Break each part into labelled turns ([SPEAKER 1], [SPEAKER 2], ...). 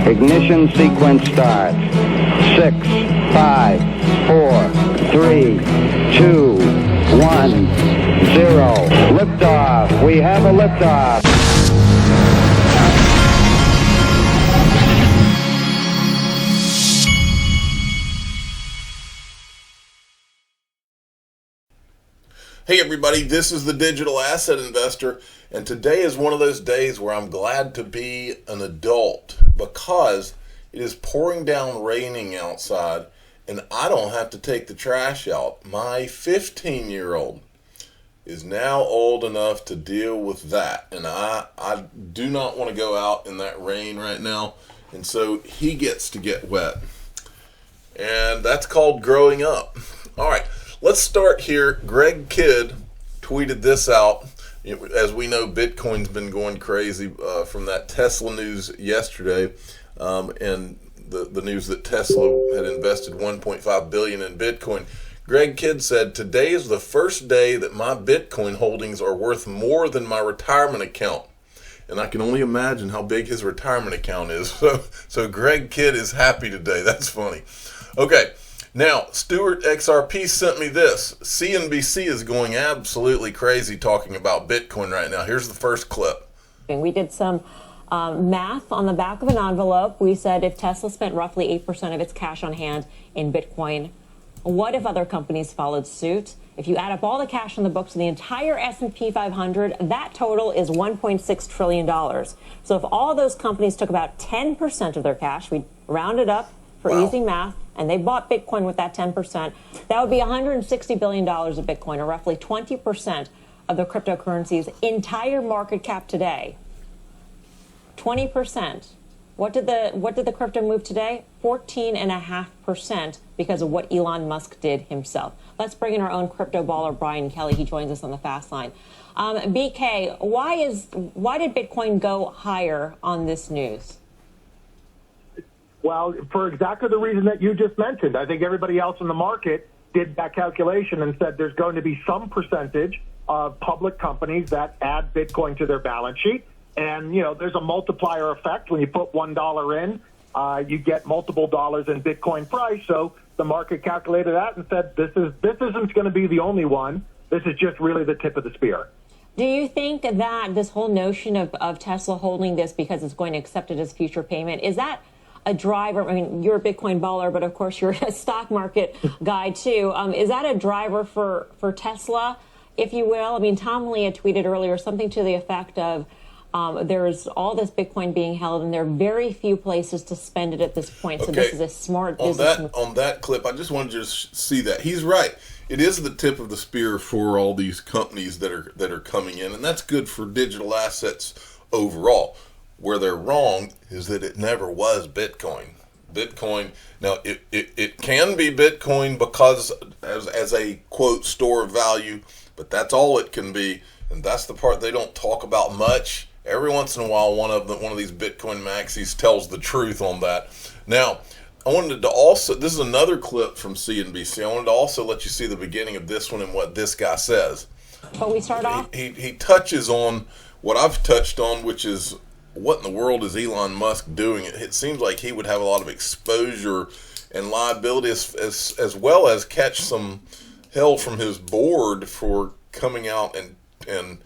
[SPEAKER 1] Ignition sequence starts. 6, 5, 4, 3, 2, 1, 0. Liftoff. We have a liftoff.
[SPEAKER 2] Hey everybody, this is the Digital Asset Investor, and today is one of those days where I'm glad to be an adult because it is pouring down raining outside and I don't have to take the trash out. My 15-year-old is now old enough to deal with that, and I do not want to go out in that rain right now, and so he gets to get wet. And that's called growing up. All right. Let's start here. Greg Kidd tweeted this out. As we know, Bitcoin's been going crazy from that Tesla news yesterday, and the news that Tesla had invested $1.5 billion in Bitcoin. Greg Kidd said, "Today is the first day that my Bitcoin holdings are worth more than my retirement account." And I can only imagine how big his retirement account is. So Greg Kidd is happy today. That's funny. Okay. Now, Stuart XRP sent me this. CNBC is going absolutely crazy talking about Bitcoin right now. Here's the first clip.
[SPEAKER 3] We did some math on the back of an envelope. We said if Tesla spent roughly 8% of its cash on hand in Bitcoin, what if other companies followed suit? If you add up all the cash on the books of the entire S&P 500, that total is $1.6 trillion. So if all those companies took about 10% of their cash, we round it up for easy math, and they bought Bitcoin with that 10%, that would be $160 billion of Bitcoin, or roughly 20% of the cryptocurrency's entire market cap today. 20%. What did the crypto move today? 14.5% because of what Elon Musk did himself. Let's bring in our own crypto baller, Brian Kelly. He joins us on the fast line. BK, why did Bitcoin go higher on this news?
[SPEAKER 4] Well, for exactly the reason that you just mentioned. I think everybody else in the market did that calculation and said there's going to be some percentage of public companies that add Bitcoin to their balance sheet. And, you know, there's a multiplier effect. When you put $1 in, you get multiple dollars in Bitcoin price. So the market calculated that and said this isn't going to be the only one. This is just really the tip of the spear.
[SPEAKER 3] Do you think that this whole notion of Tesla holding this because it's going to accept it as future payment, is that a driver? I mean, you're a Bitcoin baller, but of course you're a stock market guy too. Is that a driver for Tesla, if you will? I mean, Tom Lee had tweeted earlier something to the effect of there's all this Bitcoin being held and there are very few places to spend it at this point. So this is a smart business.
[SPEAKER 2] On that clip, I just wanted you to see that. He's right. It is the tip of the spear for all these companies that are coming in, and that's good for digital assets overall. Where they're wrong is that it never was Bitcoin. Bitcoin, now it can be Bitcoin because as a quote store of value, but that's all it can be, and that's the part they don't talk about much. Every once in a while, one of these Bitcoin maxis tells the truth on that. Now, I wanted to also, this is another clip from CNBC. I wanted to also let you see the beginning of this one and what this guy says.
[SPEAKER 3] But we start off.
[SPEAKER 2] He touches on what I've touched on, which is, what in the world is Elon Musk doing? It seems like he would have a lot of exposure and liability as well as catch some hell from his board for coming out and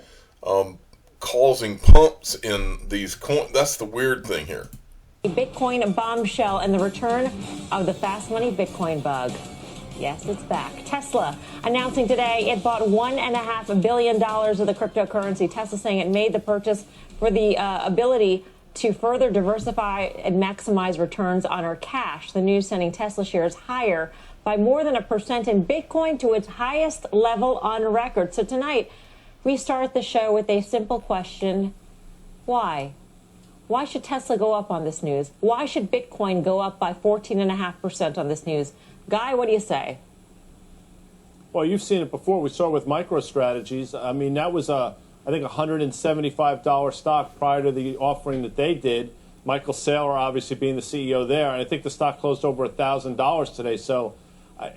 [SPEAKER 2] causing pumps in these coins. That's the weird thing here.
[SPEAKER 3] Bitcoin bombshell and the return of the fast money Bitcoin bug. Yes, it's back. Tesla announcing today it bought $1.5 billion of the cryptocurrency. Tesla saying it made the purchase for the ability to further diversify and maximize returns on our cash. The news sending Tesla shares higher by more than 1% in Bitcoin to its highest level on record. So tonight, we start the show with a simple question. Why? Why should Tesla go up on this news? Why should Bitcoin go up by 14.5% on this news? Guy, what do you say?
[SPEAKER 5] Well, you've seen it before. We saw it with MicroStrategies. I mean, that was I think $175 stock prior to the offering that they did. Michael Saylor obviously being the CEO there, and I think the stock closed over $1,000 today. So,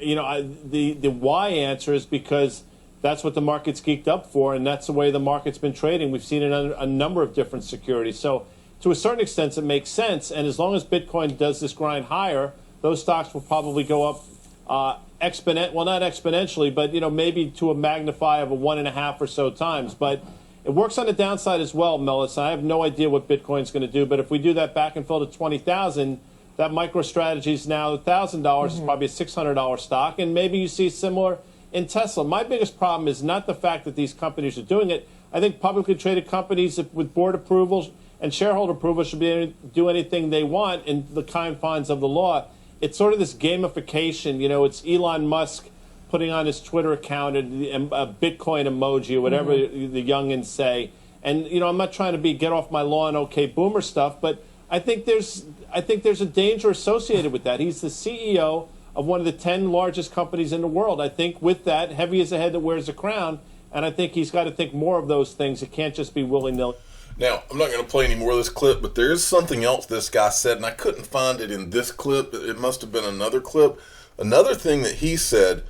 [SPEAKER 5] the why answer is because that's what the market's geeked up for, and that's the way the market's been trading. We've seen it on a number of different securities. So to a certain extent, it makes sense. And as long as Bitcoin does this grind higher, those stocks will probably go up well, not exponentially, but maybe to a magnify of a 1.5 or so times. But it works on the downside as well, Melissa. I have no idea what Bitcoin's going to do, but if we do that back and fill to 20,000, that MicroStrategy is now $1,000. It's probably a $600 stock, and maybe you see similar in Tesla. My biggest problem is not the fact that these companies are doing it. I think publicly traded companies with board approvals and shareholder approval should be able to do anything they want in the confines of the law. It's sort of this gamification. It's Elon Musk putting on his Twitter account a Bitcoin emoji or whatever the youngins say. And I'm not trying to be get off my lawn, okay, boomer stuff, but I think there's a danger associated with that. He's the CEO of one of the 10 largest companies in the world. I think with that, heavy is the head that wears the crown, and I think he's got to think more of those things. It can't just be willy-nilly.
[SPEAKER 2] Now, I'm not going to play any more of this clip, but there is something else this guy said, and I couldn't find it in this clip. It must have been another clip. Another thing that he said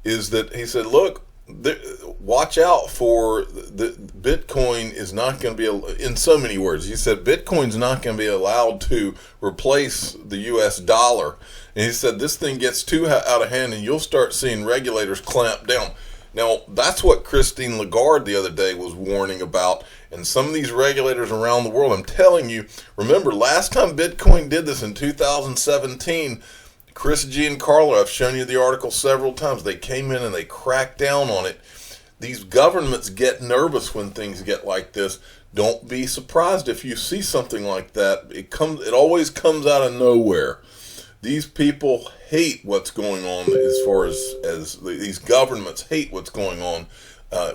[SPEAKER 2] is that he said, look, watch out for the Bitcoin is not going to be, in so many words, he said Bitcoin's not going to be allowed to replace the U.S. dollar. And he said this thing gets too out of hand and you'll start seeing regulators clamp down. Now, that's what Christine Lagarde the other day was warning about. And some of these regulators around the world, I'm telling you, remember last time Bitcoin did this in 2017, Chris Giancarlo, I've shown you the article several times, they came in and they cracked down on it. These governments get nervous when things get like this. Don't be surprised if you see something like that. It always comes out of nowhere. These people hate what's going on as far as these governments hate what's going on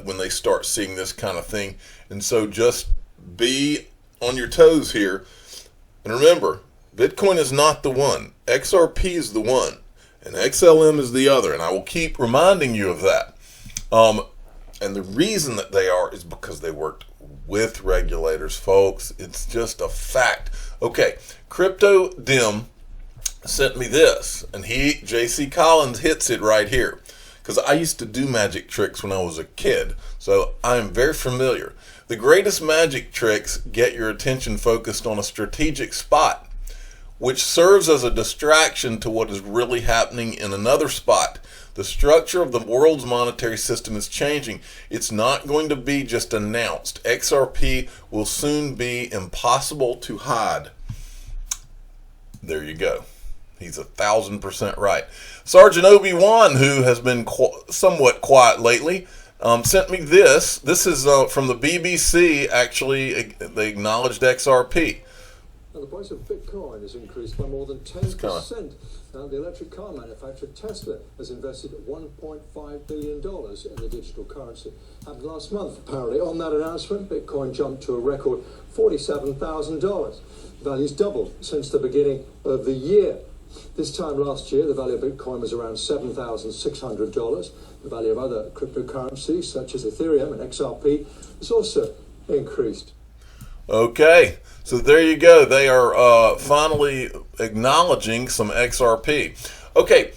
[SPEAKER 2] when they start seeing this kind of thing. And so just be on your toes here. And remember, Bitcoin is not the one. XRP is the one. And XLM is the other. And I will keep reminding you of that. And the reason that they are is because they worked with regulators, folks. It's just a fact. Okay, Crypto Dim sent me this, and J.C. Collins hits it right here, because I used to do magic tricks when I was a kid, so I am very familiar. The greatest magic tricks get your attention focused on a strategic spot, which serves as a distraction to what is really happening in another spot. The structure of the world's monetary system is changing. It's not going to be just announced. XRP will soon be impossible to hide. There you go. He's 1,000% right. Sergeant Obi-Wan, who has been somewhat quiet lately, sent me this. This is from the BBC. Actually, they acknowledged XRP.
[SPEAKER 6] And the price of Bitcoin has increased by more than 10%. And the electric car manufacturer Tesla has invested $1.5 billion in the digital currency. Happened last month, apparently. On that announcement, Bitcoin jumped to a record $47,000. Value's doubled since the beginning of the year. This time last year, the value of Bitcoin was around $7,600. The value of other cryptocurrencies, such as Ethereum and XRP, has also increased.
[SPEAKER 2] Okay, so there you go. They are finally acknowledging some XRP. Okay,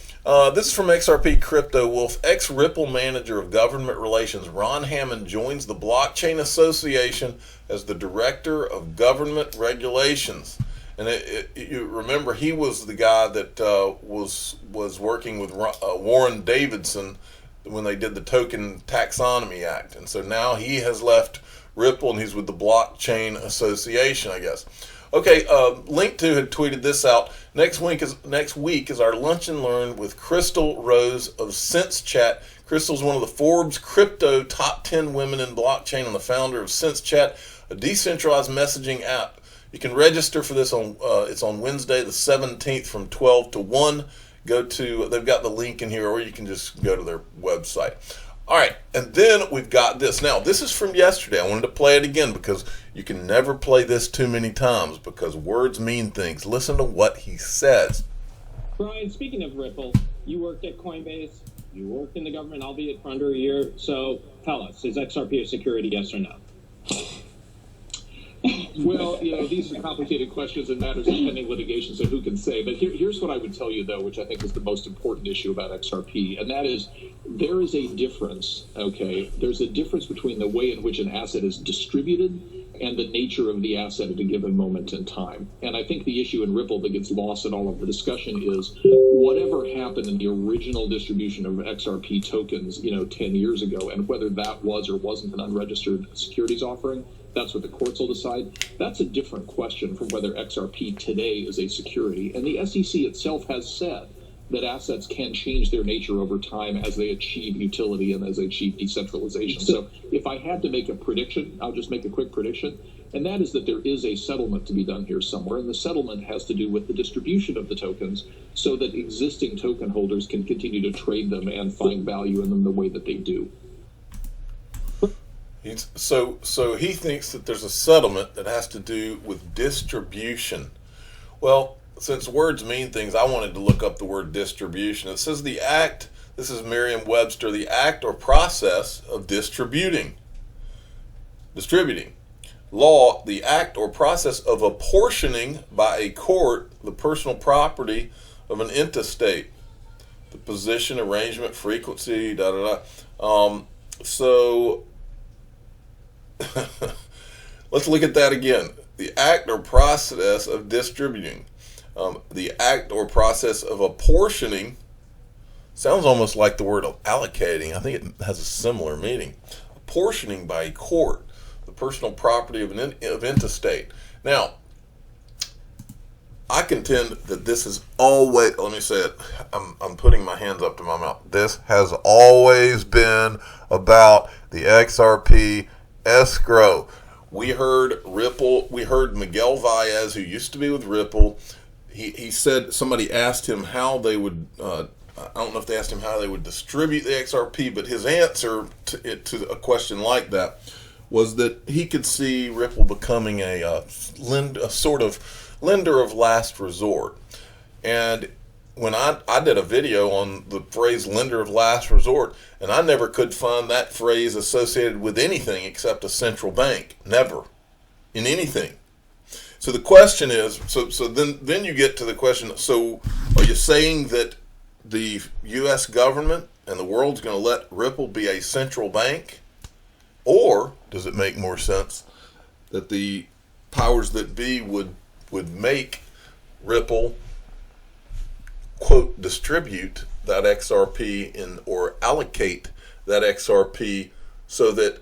[SPEAKER 2] this is from XRP Crypto Wolf. Ex-Ripple manager of government relations Ron Hammond joins the Blockchain Association as the director of government regulations. And you remember he was the guy that was working with Warren Davidson when they did the Token Taxonomy Act. And so now he has left Ripple and he's with the Blockchain Association, I guess. Okay, Link2 had tweeted this out. Next week is our Lunch and Learn with Crystal Rose of SenseChat. Crystal's one of the Forbes Crypto Top 10 Women in Blockchain and the founder of SenseChat, a decentralized messaging app. You can register for this on it's on Wednesday the 17th from 12 to 1. They've got the link in here, or you can just go to their website. All right, and then we've got this. Now, this is from yesterday. I wanted to play it again because you can never play this too many times because words mean things. Listen to what he says.
[SPEAKER 7] Brian, speaking of Ripple, you worked at Coinbase. You worked in the government, albeit for under a year. So tell us, is XRP a security, yes or no?
[SPEAKER 8] Well, these are complicated questions and matters of pending litigation, so who can say? But here's what I would tell you, though, which I think is the most important issue about XRP, and that is there is a difference, okay? There's a difference between the way in which an asset is distributed and the nature of the asset at a given moment in time. And I think the issue in Ripple that gets lost in all of the discussion is whatever happened in the original distribution of XRP tokens, 10 years ago, and whether that was or wasn't an unregistered securities offering, that's what the courts will decide. That's a different question from whether XRP today is a security. And the SEC itself has said that assets can change their nature over time as they achieve utility and as they achieve decentralization. So if I had to make a prediction, I'll just make a quick prediction, and that is that there is a settlement to be done here somewhere, and the settlement has to do with the distribution of the tokens so that existing token holders can continue to trade them and find value in them the way that they do.
[SPEAKER 2] So he thinks that there's a settlement that has to do with distribution. Well, since words mean things, I wanted to look up the word distribution. It says the act, this is Merriam-Webster, the act or process of distributing. Law, the act or process of apportioning by a court the personal property of an intestate. The position, arrangement, frequency, So let's look at that again. The act or process of distributing. The act or process of apportioning sounds almost like the word allocating. I think it has a similar meaning. Apportioning by a court the personal property of an intestate. Now, I contend that this is always, let me say it, I'm putting my hands up to my mouth. This has always been about the XRP escrow. We heard Miguel Valles, who used to be with Ripple. He said, somebody asked him how they would, I don't know if they asked him how they would distribute the XRP, but his answer to a question like that was that he could see Ripple becoming a sort of lender of last resort. And when I did a video on the phrase lender of last resort, and I never could find that phrase associated with anything except a central bank. Never. In anything. So the question is, so then you get to the question, so are you saying that the U.S. government and the world's going to let Ripple be a central bank? Or does it make more sense that the powers that be would make Ripple, quote, distribute that XRP or allocate that XRP so that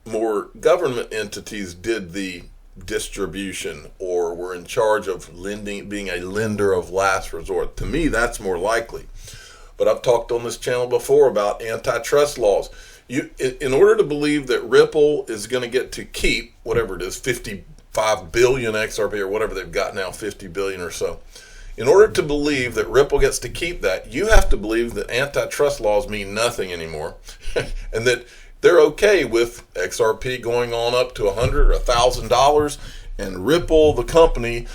[SPEAKER 2] more government entities did the distribution or were in charge of lending, being a lender of last resort? To me, that's more likely. But I've talked on this channel before about antitrust laws. In order to believe that Ripple is going to get to keep whatever it is, 55 billion XRP or whatever they've got now, 50 billion or so. In order to believe that Ripple gets to keep that, you have to believe that antitrust laws mean nothing anymore and that they're okay with XRP going on up to $100 or $1,000 and Ripple, the company,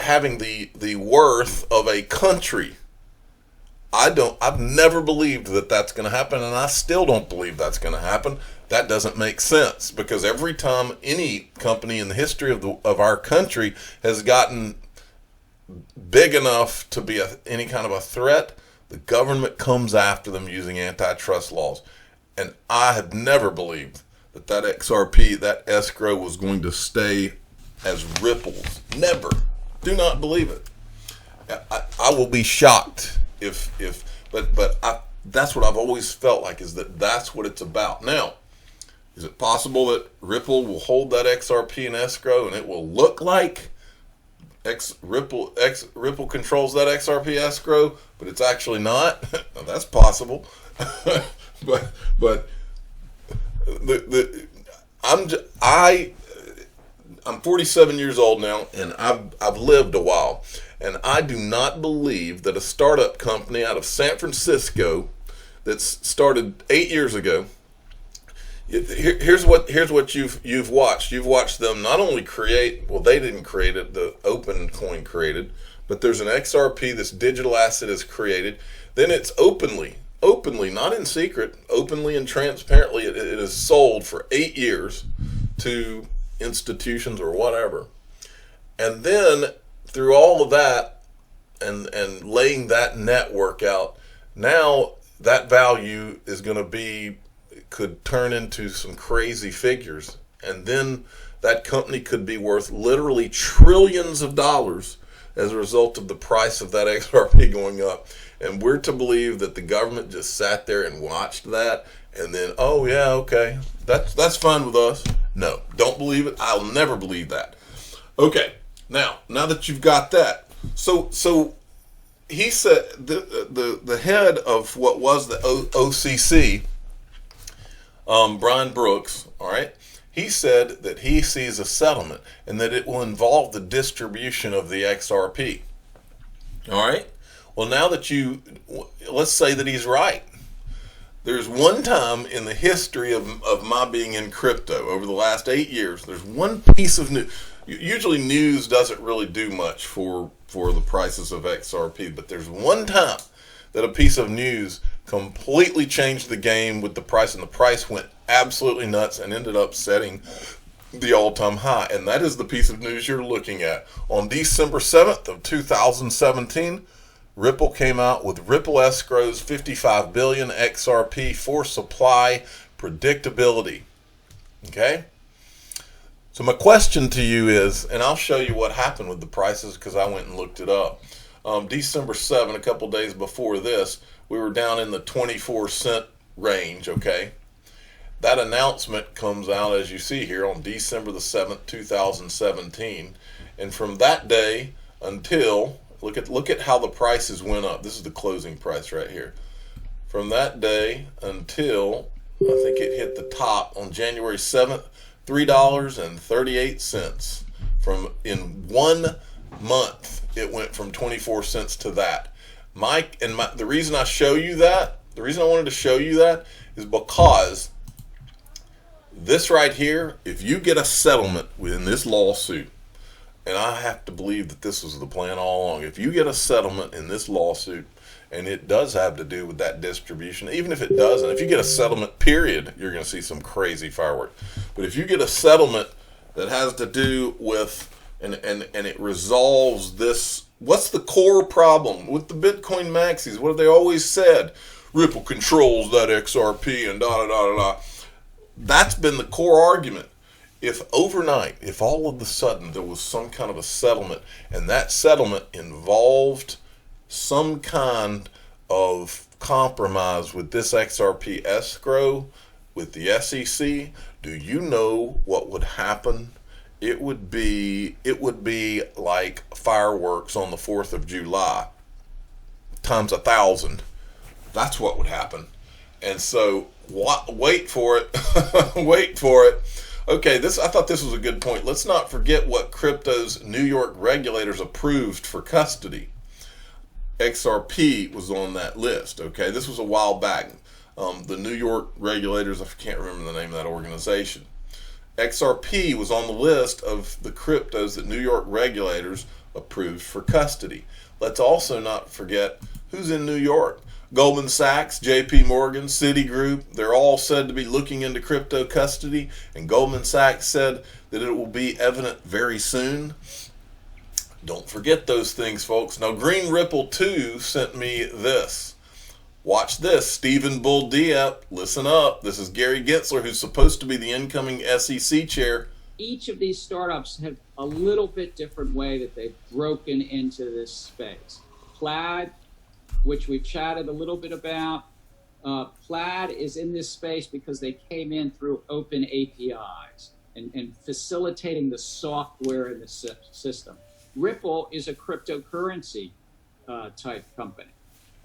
[SPEAKER 2] having the worth of a country. I've never believed that that's going to happen, and I still don't believe that's going to happen. That doesn't make sense, because every time any company in the history of our country has gotten big enough to be any kind of a threat, the government comes after them using antitrust laws. And I have never believed that XRP, that escrow, was going to stay as Ripple's. Never. Do not believe it. I will be shocked but that's what I've always felt like, is that's what it's about. Now, is it possible that Ripple will hold that XRP in escrow and it will look like Ripple controls that XRP escrow, but it's actually not? That's possible. but I'm 47 years old now, and I've lived a while, and I do not believe that a startup company out of San Francisco that's started 8 years ago. Here's what you've watched. You've watched them not only create, well, they didn't create it, the OpenCoin created, but there's an XRP, this digital asset is created. Then it's openly, not in secret, openly and transparently, it is sold for 8 years to institutions or whatever. And then through all of that and laying that network out, now that value is going to be, could turn into some crazy figures. And then that company could be worth literally trillions of dollars as a result of the price of that XRP going up. And we're to believe that the government just sat there and watched that and then, oh yeah, okay, that's fine with us. No, don't believe it. I'll never believe that. Okay, now that you've got that, so he said the head of what was the OCC, Brian Brooks, all right, he said that he sees a settlement and that it will involve the distribution of the XRP. All right. Well, now that let's say that he's right. There's one time in the history of my being in crypto over the last 8 years, there's one piece of news. Usually news doesn't really do much for the prices of XRP, but there's one time that a piece of news completely changed the game with the price, and the price went absolutely nuts and ended up setting the all-time high. And that is the piece of news you're looking at. On December 7th of 2017, Ripple came out with Ripple Escrow's 55 billion XRP for supply predictability. Okay? So my question to you is, and I'll show you what happened with the prices because I went and looked it up. December 7, a couple days before this, we were down in the 24-cent range, okay? That announcement comes out, as you see here, on December the 7th, 2017. And from that day until, look at how the prices went up. This is the closing price right here. From that day until, I think it hit the top on January 7th, $3.38. In 1 month, it went from 24 cents to that. The reason I show you that, the reason I wanted to show you that is because this right here, if you get a settlement within this lawsuit, and I have to believe that this was the plan all along, if you get a settlement in this lawsuit, and it does have to do with that distribution, even if it doesn't, if you get a settlement period, you're going to see some crazy fireworks. But if you get a settlement that has to do with, and it resolves this, what's the core problem with the Bitcoin maxis? What have they always said? Ripple controls that XRP and da-da-da-da-da. That's been the core argument. If overnight, if all of a sudden there was some kind of a settlement, and that settlement involved some kind of compromise with this XRP escrow, with the SEC, do you know what would happen? It would be like fireworks on the 4th of July times 1,000. That's what would happen. And so wait for it. Wait for it. Okay, I thought this was a good point. Let's not forget what crypto's New York regulators approved for custody. XRP was on that list. Okay, this was a while back. The New York regulators, I can't remember the name of that organization. XRP was on the list of the cryptos that New York regulators approved for custody. Let's also not forget who's in New York. Goldman Sachs, JP Morgan, Citigroup, they're all said to be looking into crypto custody, and Goldman Sachs said that it will be evident very soon. Don't forget those things, folks. Now, Green Ripple 2 sent me this. Watch this. Stephen Bull Dieppe, listen up. This is Gary Gensler, who's supposed to be the incoming SEC chair.
[SPEAKER 9] Each of these startups have a little bit different way that they've broken into this space. Plaid, which we've chatted a little bit about. Plaid is in this space because they came in through open APIs and facilitating the software in the system. Ripple is a cryptocurrency type company.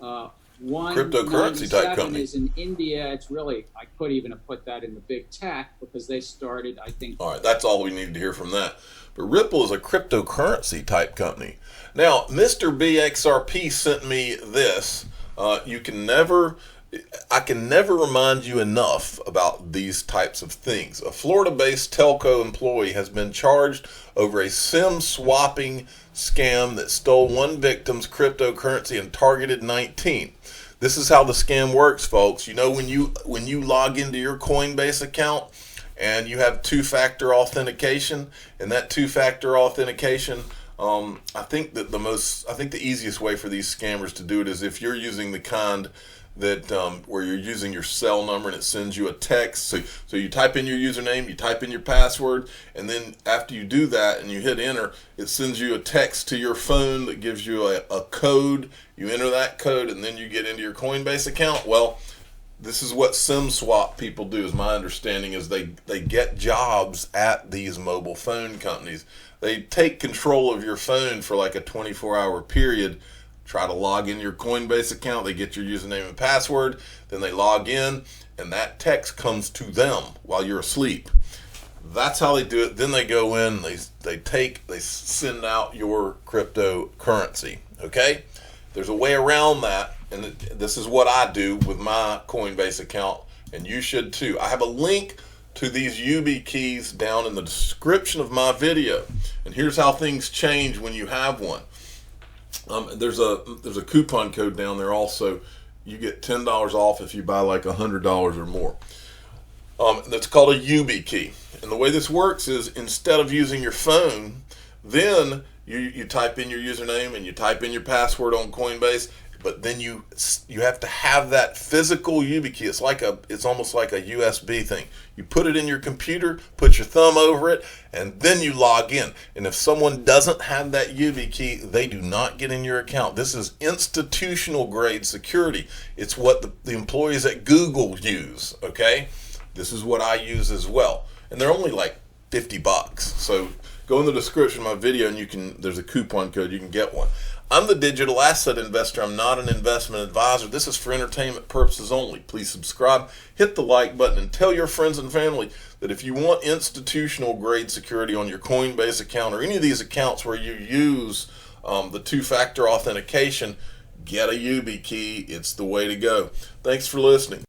[SPEAKER 2] Cryptocurrency type company
[SPEAKER 9] is in India. It's really, I could even have put that in the big tech because they started, I think.
[SPEAKER 2] All right, that's all we need to hear from that. But Ripple is a cryptocurrency type company. Now, Mr. BXRP sent me this. I can never remind you enough about these types of things. A Florida-based telco employee has been charged over a SIM swapping scam that stole one victim's cryptocurrency and targeted 19. This is how the scam works, folks. You know, when you log into your Coinbase account and you have two-factor authentication, and that two-factor authentication, I think the easiest way for these scammers to do it is if you're using the kind that where you're using your cell number and it sends you a text. So you type in your username, you type in your password, and then after you do that and you hit enter, it sends you a text to your phone that gives you a code. You enter that code and then you get into your Coinbase account. Well, this is what SIM swap people do, is my understanding, is they get jobs at these mobile phone companies. They take control of your phone for like a 24-hour period, try to log in your Coinbase account, they get your username and password, then they log in, and that text comes to them while you're asleep. That's how they do it. Then they go in, they send out your cryptocurrency, okay? There's a way around that, and this is what I do with my Coinbase account, and you should too. I have a link to these YubiKeys down in the description of my video, and here's how things change when you have one. There's a coupon code down there also. You get $10 off if you buy like $100 or more. That's called a YubiKey. And the way this works is, instead of using your phone, then you type in your username and you type in your password on Coinbase, but then you have to have that physical YubiKey. It's almost like a USB thing. You put it in your computer, put your thumb over it, and then you log in. And if someone doesn't have that YubiKey, they do not get in your account. This is institutional grade security. It's what the employees at Google use, okay? This is what I use as well. And they're only like $50. So go in the description of my video and there's a coupon code, you can get one. I'm the digital asset investor. I'm not an investment advisor. This is for entertainment purposes only. Please subscribe, hit the like button, and tell your friends and family that if you want institutional grade security on your Coinbase account or any of these accounts where you use the two-factor authentication, get a YubiKey. It's the way to go. Thanks for listening.